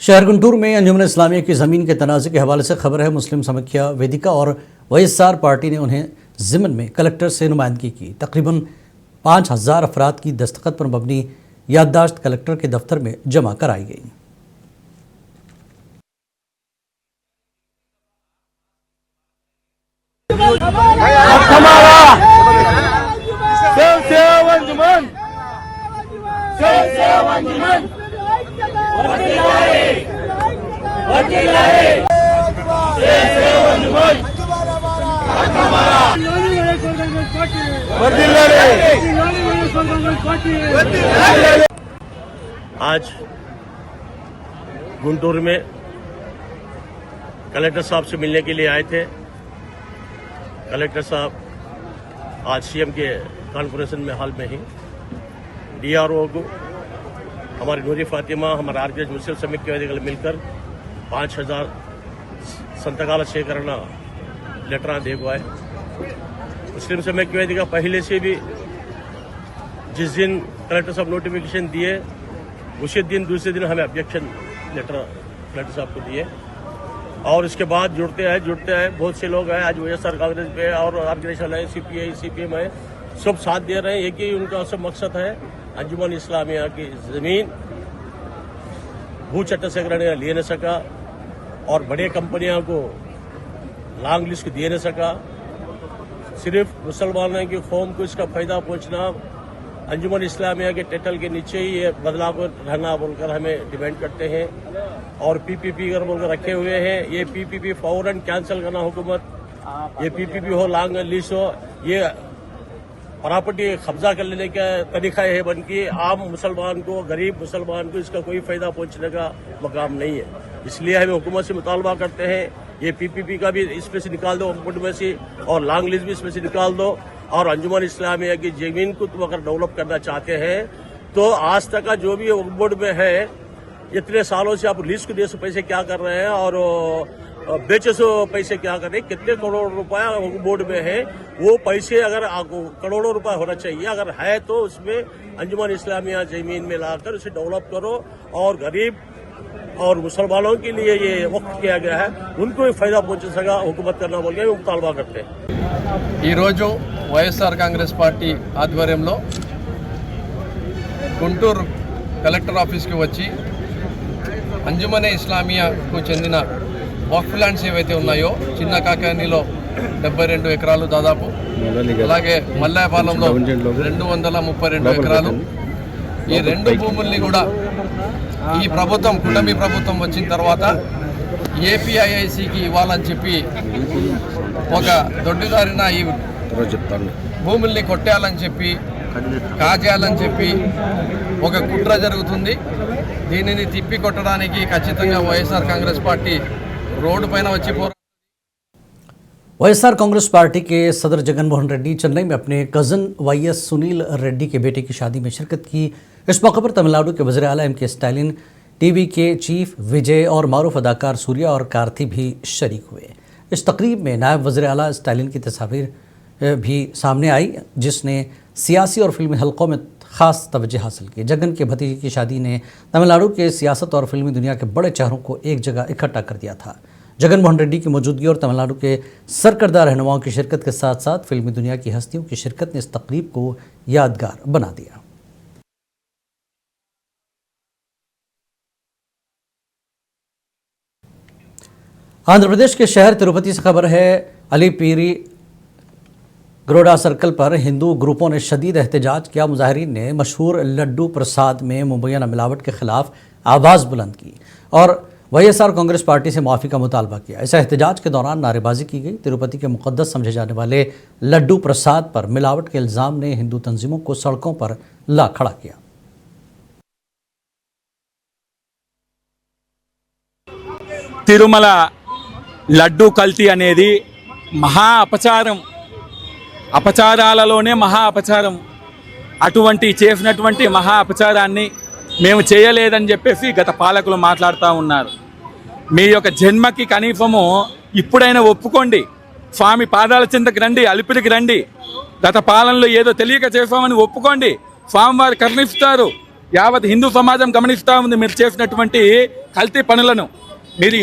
शहर गुंटूर में अंजुमन इस्लामिया की ज़मीन के तनाज़े के हवाले से खबर है। मुस्लिम समीक्षा वेदिका और वाईएसआर पार्टी ने उन्हें ज़िमन में कलेक्टर से नुमाइंदगी की। तकरीबन 5000 अफराद की दस्तखत पर मबनी याददाश्त कलेक्टर के दफ्तर में जमा कराई गई। आज गुंटूर में कलेक्टर साहब से मिलने के लिए आए थे। कलेक्टर साहब आज सीएम के कॉन्फ्रेंस में हाल में ही डीआरओ को हमारी नूरी फातिमा हमारे आरपीएस मुस्लिम समीक्षा वेदिका मिलकर 5000 संतकाल సేకరణ लेटर दे गए। मुस्लिम समीक्षा वेदिका पहले से भी जिस दिन कलेक्टर साहब नोटिफिकेशन दिए उसी दिन दूसरे दिन हमें ऑब्जेक्शन लेटर कलेक्टर साहब को दिए और इसके बाद जुड़ते हैं बहुत से लोग हैं। आज वाईएसआर कांग्रेस पे और ऑर्गेनाइजेशन है, सीपीआई सीपीएम है, सब साथ दे रहे हैं। एक ही उनका सब मकसद है अंजुमन इस्लामिया की जमीन भू चट्ट सेकरण ले न सका और बड़े कंपनियों को लॉन्ग लिस्ट दे न सका। सिर्फ मुसलमानों की कौम को इसका फायदा पहुंचना अंजुमन इस्लामिया के टाइटल के नीचे ही ये बदलाव रहना बोलकर हमें डिमांड करते हैं और पीपीपी कर बोलकर रखे हुए हैं। ये पीपीपी फौरन कैंसिल करना हुकूमत, ये पीपीपी हो लॉन्ग लिस्ट हो, ये प्रॉपर्टी कब्जा कर लेने का तरीका है बन के आम मुसलमान को, गरीब मुसलमान को इसका कोई फायदा पहुंचने का मकाम नहीं है। इसलिए हमें हुकूमत से मुतालबा करते हैं ये पीपीपी का भी इसमें से निकाल दो बोर्ड में से और लॉन्ग लिस्ट भी इसमें से निकाल दो और अंजुमन इस्लामिया की जमीन को तुम अगर डेवलप करना चाहते हैं तो आज तक का जो भी बोर्ड में है इतने सालों से आप लिस्ट को दे सो पैसे क्या कर रहे हैं और बेचे सो पैसे क्या कर रहे हैं, कितने करोड़ रुपया बोर्ड में है। वो पैसे अगर करोड़ों रुपया होना चाहिए, अगर है तो उसमें अंजुमन इस्लामिया जमीन में लाकर उसे डेवलप करो और गरीब और मुसलमानों के लिए ये वक्त किया गया है उनको भी फायदा पहुंच सका हुकूमत करना बोल के मुतालबा करते हैं। వైఎస్ఆర్ కాంగ్రెస్ పార్టీ ఆధ్వర్యంలో గుంటూరు కలెక్టర్ ఆఫీస్కి వచ్చి అంజుమనే ఇస్లామియాకు చెందిన వక్ఫ్ ల్యాండ్స్ ఏవైతే ఉన్నాయో చిన్న కాకానీలో 72 ఎకరాలు దాదాపు, అలాగే మల్లాయపాలెంలో 232 ఎకరాలు, ఈ రెండు భూముల్ని కూడా ఈ ప్రభుత్వం కూటమి ప్రభుత్వం వచ్చిన తర్వాత ఏపీఐఐసికి ఇవ్వాలని చెప్పి ఒక దొడ్డిదారిన ఈ భూముల్ని కొట్టేయాలని చెప్పి కాజేయాలని చెప్పి ఒక కుట్ర జరుగుతుంది। దీనిని తిప్పి కొట్టడానికి ఖచ్చితంగా వైఎస్ఆర్ కాంగ్రెస్ పార్టీ రోడ్డు పైన వచ్చి वाईएसआर कांग्रेस पार्टी के सदर जगन मोहन रेड्डी चेन्नई में अपने कज़न वाईएस सुनील रेड्डी के बेटे की शादी में शिरकत की। इस मौके पर तमिलनाडु के वज़ीर आला एम.के. स्टालिन, टीवी के चीफ विजय और मारूफ अदाकार सूर्या और कार्ति भी शरीक हुए। इस तकरीब में नायब वज़ीर आला स्टालिन की तस्वीर भी सामने आई जिसने सियासी और फिल्मी हलकों में ख़ास तवज्जो हासिल की। जगन के भतीजे की शादी ने तमिलनाडु के सियासत और फिल्मी दुनिया के बड़े चेहरों को एक जगह इकट्ठा कर दिया था। जगन मोहन रेड्डी की मौजूदगी और तमिलनाडु के सरकर्दा रहनुमाओं की शिरकत के साथ साथ फिल्मी दुनिया की हस्तियों की शिरकत ने इस तकरीब को यादगार बना दिया। आंध्र प्रदेश के शहर तिरुपति से खबर है। अलीपीरी गरोडा सर्कल पर हिंदू ग्रुपों ने शदीद एहतजाज किया। मुजाहिरीन ने मशहूर लड्डू प्रसाद में मुबैना मिलावट के खिलाफ आवाज़ बुलंद की और वाईएसआर कांग्रेस पार्टी से माफ़ी का मुतालबा किया। इस एहतजाज के दौरान नारेबाजी की गई। तिरुपति के मुक़द्दस समझे जाने वाले लड्डू प्रसाद पर मिलावट के इल्ज़ाम ने हिंदू तंजीमों को सड़कों पर ला खड़ा किया। తిరుమల లడ్డూ కల్తీ అనేది మహా అపచారం, అపచారాలలోనే మహా అపచారం। అటువంటి చేసినటువంటి మహా అపచారాన్ని మేము చేయలేదని చెప్పేసి గత పాలకులు మాట్లాడుతూ ఉన్నారు। మీ యొక్క జన్మకి కనీసము ఇప్పుడైనా ఒప్పుకోండి, స్వామి పాదాల చెంతకు రండి, అలిపిరికి రండి, గత పాలనలో ఏదో తెలియక చేసామని ఒప్పుకోండి, స్వామివారు కరుణిస్తారు। యావత్ హిందూ సమాజం గమనిస్తూ ఉంది మీరు చేసినటువంటి కల్తీ పనులను. మీరు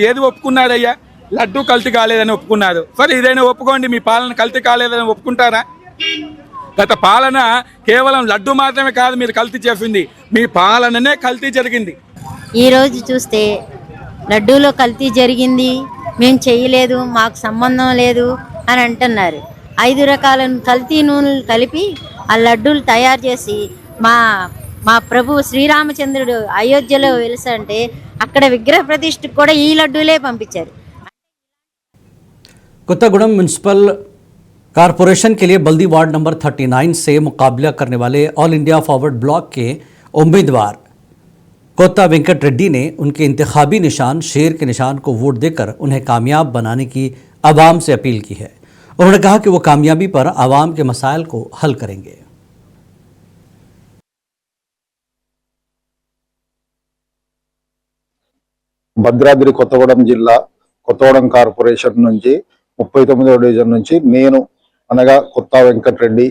ఏది ఒప్పుకున్నారయ్యా? లడ్డు కల్తీ కాలేదని ఒప్పుకున్నారు. సరే ఇదైనా ఒప్పుకోండి, మీ పాలన కల్తీ కాలేదని ఒప్పుకుంటారా? గత పాలన కేవలం లడ్డు మాత్రమే కాదు మీరు కల్తీ చేసింది, మీ పాలననే కల్తీ జరిగింది. ఈరోజు చూస్తే లడ్డూలో కల్తీ జరిగింది, మేము చేయలేదు, మాకు సంబంధం లేదు అని అంటున్నారు. 5 రకాల కల్తీ నూనెలు కలిపి ఆ లడ్డూలు తయారు చేసి మా ప్రభు శ్రీరామచంద్రుడు అయోధ్యలో వెలుసంటే అక్కడ విగ్రహ ప్రతిష్ఠకు కూడా ఈ లడ్డూలే పంపించారు. कोत्तागुड़म म्यूनसिपल कारपोरेशन के लिए बल्दी वार्ड नंबर 39 से मुकाबला करने वाले ऑल इंडिया फॉरवर्ड ब्लॉक के उम्मीदवार कोत्ता वेंकट रेड्डी ने उनके इंतखाबी निशान शेर के निशान को वोट देकर उन्हें कामयाब बनाने की आवाम से अपील की है। उन्होंने कहा कि वो कामयाबी पर आवाम के मसाइल को हल करेंगे। భద్రాద్రి కొత్తగూడెం జిల్లా కొత్తగూడెం కార్పొరేషన్ నుంచి 39వ డివిజన్ నుంచి నేను అనగా కొత్త వెంకటరెడ్డి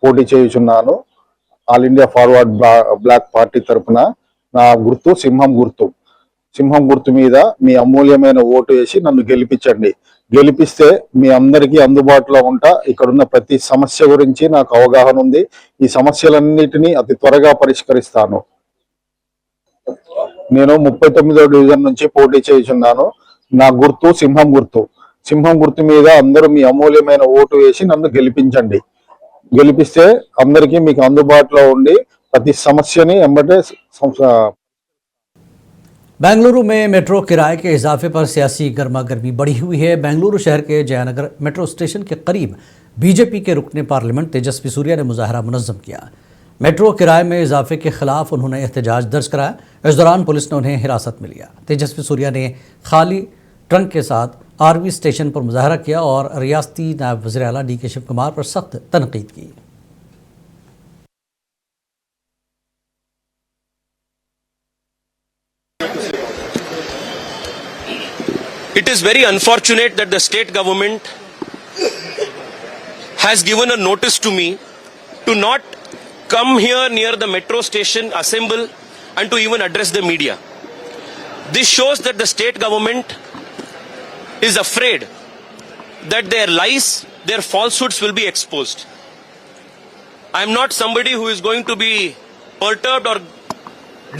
పోటీ చేయుచున్నాను. All India forward bloc party తరఫున నా గుర్తు సింహం గుర్తు మీద మీ అమూల్యమైన ఓటు వేసి నన్ను గెలిపించండి. గెలిపిస్తే మీ అందరికీ అందుబాటులో ఉంటా. ఇక్కడున్న ప్రతి సమస్య గురించి నాకు అవగాహన ఉంది. ఈ సమస్యలన్నిటినీ అతి త్వరగా పరిష్కరిస్తాను. నేను 39వ డివిజన్ నుంచి పోటీ చేయుచున్నాను. నా గుర్తు సింహం గుర్తు మీద అందరూ మీ అమూల్యమైన ఓటు వేసి నన్ను గెలిపించండి. గెలిపిస్తే అందరికీ మీకు అందుబాటులో ఉండి ప్రతి సమస్యని ఎంబటే बेंगलुरु में मेट्रो किराए के इजाफे पर सियासी गर्मागर्मी बढ़ी हुई है। बेंगलुरु शहर के जयनगर मेट्रो स्टेशन के करीब बीजेपी के रुकन पार्लियामेंट तेजस्वी सूर्या ने मुजाहरा मुनज़्ज़म किया। मेट्रो किराए में इजाफे के खिलाफ उन्होंने एहतजाज दर्ज कराया। इस दौरान पुलिस ने उन्हें हिरासत में लिया। तेजस्वी सूर्या ने खाली ट्रंक के साथ आरवी स्टेशन पर मुजाहरा किया और रियासती नायब वज़ीर आला DK शिव कुमार पर सख्त तनकीद की। It is very unfortunate that the state government has given a notice to me to not come here near the metro station, assemble and to even address the media. This shows that the state government is afraid that their lies, their falsehoods will be exposed. I am not somebody who is going to be perturbed or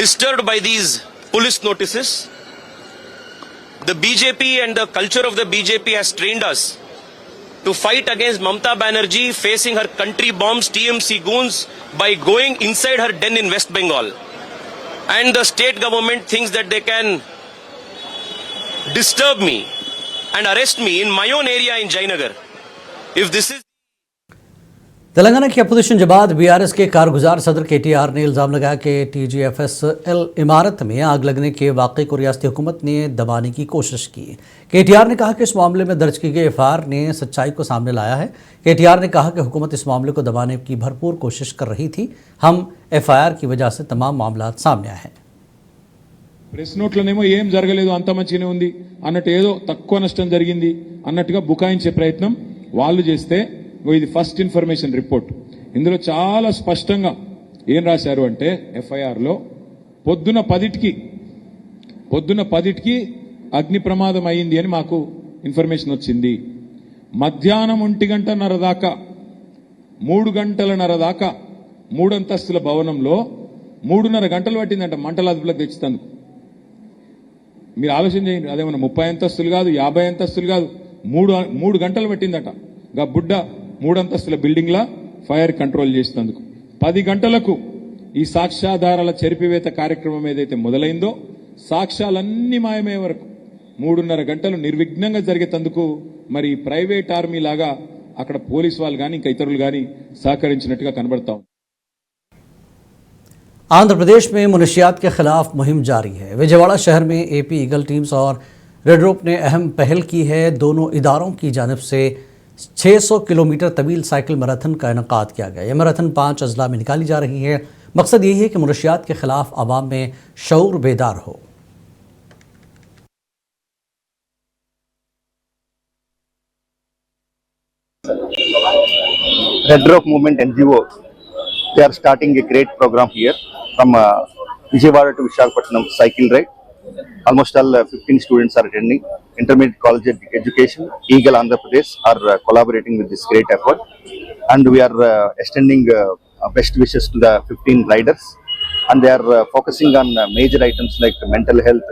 disturbed by these police notices. The BJP and the culture of the BJP has trained us to fight against Mamata Banerjee facing her country bombs, TMC goons by going inside her den in West Bengal. And the state government thinks that they can disturb me and arrest me in my own area in Jayanagar. If this is Telangana की opposition जमात BRS के कारगुजार सदर KTR ने इल्ज़ाम लगाया कि TGFSL इमारत में आग लगने के वाक़े को रियासती हुकूमत ने दबाने की कोशिश की। KTR ने कहा कि इस मामले में दर्ज की गई FIR ने सच्चाई को सामने लाया है। KTR ने कहा कि हुकूमत इस मामले को दबाने की भरपूर कोशिश कर रही थी। हम FIR की वजह से तमाम मामला सामने आए हैं। ప్రెస్ నోట్లోనేమో ఏం జరగలేదు, అంత మంచిగానే ఉంది అన్నట్టు, ఏదో తక్కువ నష్టం జరిగింది అన్నట్టుగా బుకాయించే ప్రయత్నం వాళ్ళు చేస్తే, ఇది ఫస్ట్ ఇన్ఫర్మేషన్ రిపోర్ట్. ఇందులో చాలా స్పష్టంగా ఏం రాశారు అంటే FIRలో పొద్దున 10కి అగ్ని ప్రమాదం అయింది అని మాకు ఇన్ఫర్మేషన్ వచ్చింది. మధ్యాహ్నం 1:30 దాకా 3 గంటలన్నర దాకా 3 అంతస్తుల భవనంలో 3:30 గంటలు పట్టిందంట మంటల అదుపులోకి తెచ్చుతందుకు. మీరు ఆలోచన చేయండి, అదేమన్నా 30 అంతస్తులు కాదు, 50 అంతస్తులు కాదు, 3 గంటలు పట్టిందట. గా బుడ్డ 3 అంతస్తుల బిల్డింగ్ లా ఫైర్ కంట్రోల్ చేసినందుకు 10 గంటలకు ఈ సాక్ష్యాధారాల చెరిపివేత కార్యక్రమం ఏదైతే మొదలైందో సాక్ష్యాలన్నీ మాయమయ్యే వరకు 3:30 గంటలు నిర్విఘ్నంగా జరిగేందుకు మరి ప్రైవేట్ ఆర్మీ లాగా అక్కడ పోలీసు వాళ్ళు కానీ ఇంకా ఇతరులు కానీ సహకరించినట్టుగా కనబడతాం. आंध्र प्रदेश में मुनशियात के खिलाफ मुहिम जारी है। विजयवाड़ा शहर में AP ईगल टीम्स और रेड रोप ने अहम पहल की है। दोनों इदारों की जानिब से 600 किलोमीटर तवील साइकिल मैराथन का इनेकाद किया गया। यह मैराथन 5 अजला में निकाली जा रही है। मकसद यही है कि मुनशियात के खिलाफ आवाम में शऊर बेदार हो। Red rock movement NGO they are starting a great program here from Vijayawada to Visakhapatnam cycle ride. Almost all 15 students are attending. Intermediate college education, Eagle Andhra Pradesh are collaborating with this great effort, and we are extending best wishes to the 15 riders, and they are focusing on major items like mental health,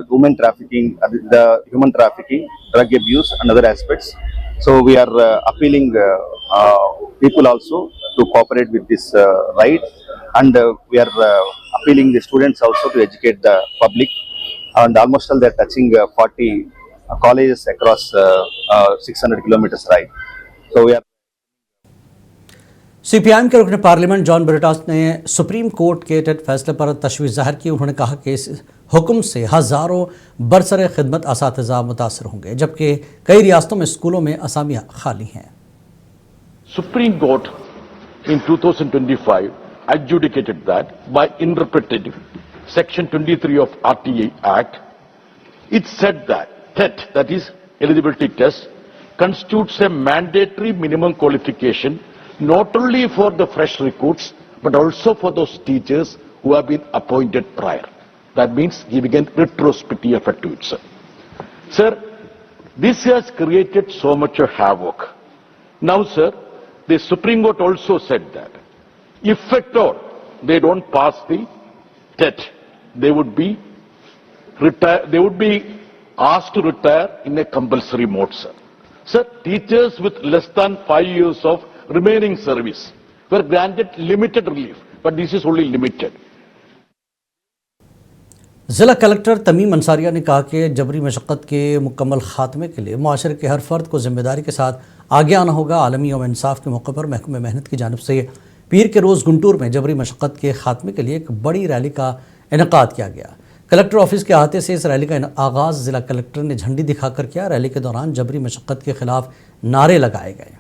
women trafficking, the human trafficking, drug abuse, and other aspects. So we are appealing people also to cooperate with this ride, and we are appealing the students also to educate the public. And almost all they are touching 40 colleges across 600 kilometers ride. So we are. CPIM के रुकन parliament John Brittas ने supreme court के TET फैसले पर तशवीश जाहिर की। उन्होंने कहा कि इस हुक्म से हज़ारों बरसर खिदमत असातिज़ा मुतासर होंगे, जबकि कई रियासतों में स्कूलों में असामियाँ खाली हैं। Supreme Court in 2025 adjudicated that by interpreting Section 23 of RTA Act, it said that TET, that is eligibility test, constitutes a mandatory minimum qualification not only for the fresh recruits but also for those teachers who have been appointed prior. That means giving a retrospective effect to it, sir. Sir, this has created so much havoc. Now, sir, the Supreme Court also said that if at all they don't pass the TET, they would be asked to retire in a compulsory mode, sir. Sir, teachers with less than 5 years of remaining service were granted limited relief, but this is only limited. ज़िला collector Tamim Ansaria ने कहा कि जबरी मशक्क़त के मुकम्मल ख़ात्मे के लिए मुआशरे के हर फ़र्द को ज़िम्मेदारी के साथ आगे आना होगा। आलमी यौम इंसाफ के मौके पर महकमे मेहनत की जानिब से पीर के रोज़ गुंटूर में जबरी मशक्क़त के ख़ात्मे के लिए एक बड़ी रैली का इनेकाद किया गया। कलेक्टर ऑफिस के अहाते से इस रैली का आगाज़ ज़िला कलेक्टर ने झंडी दिखाकर किया। रैली के दौरान जबरी मशक्क़त के ख़िलाफ़ नारे लगाए गए।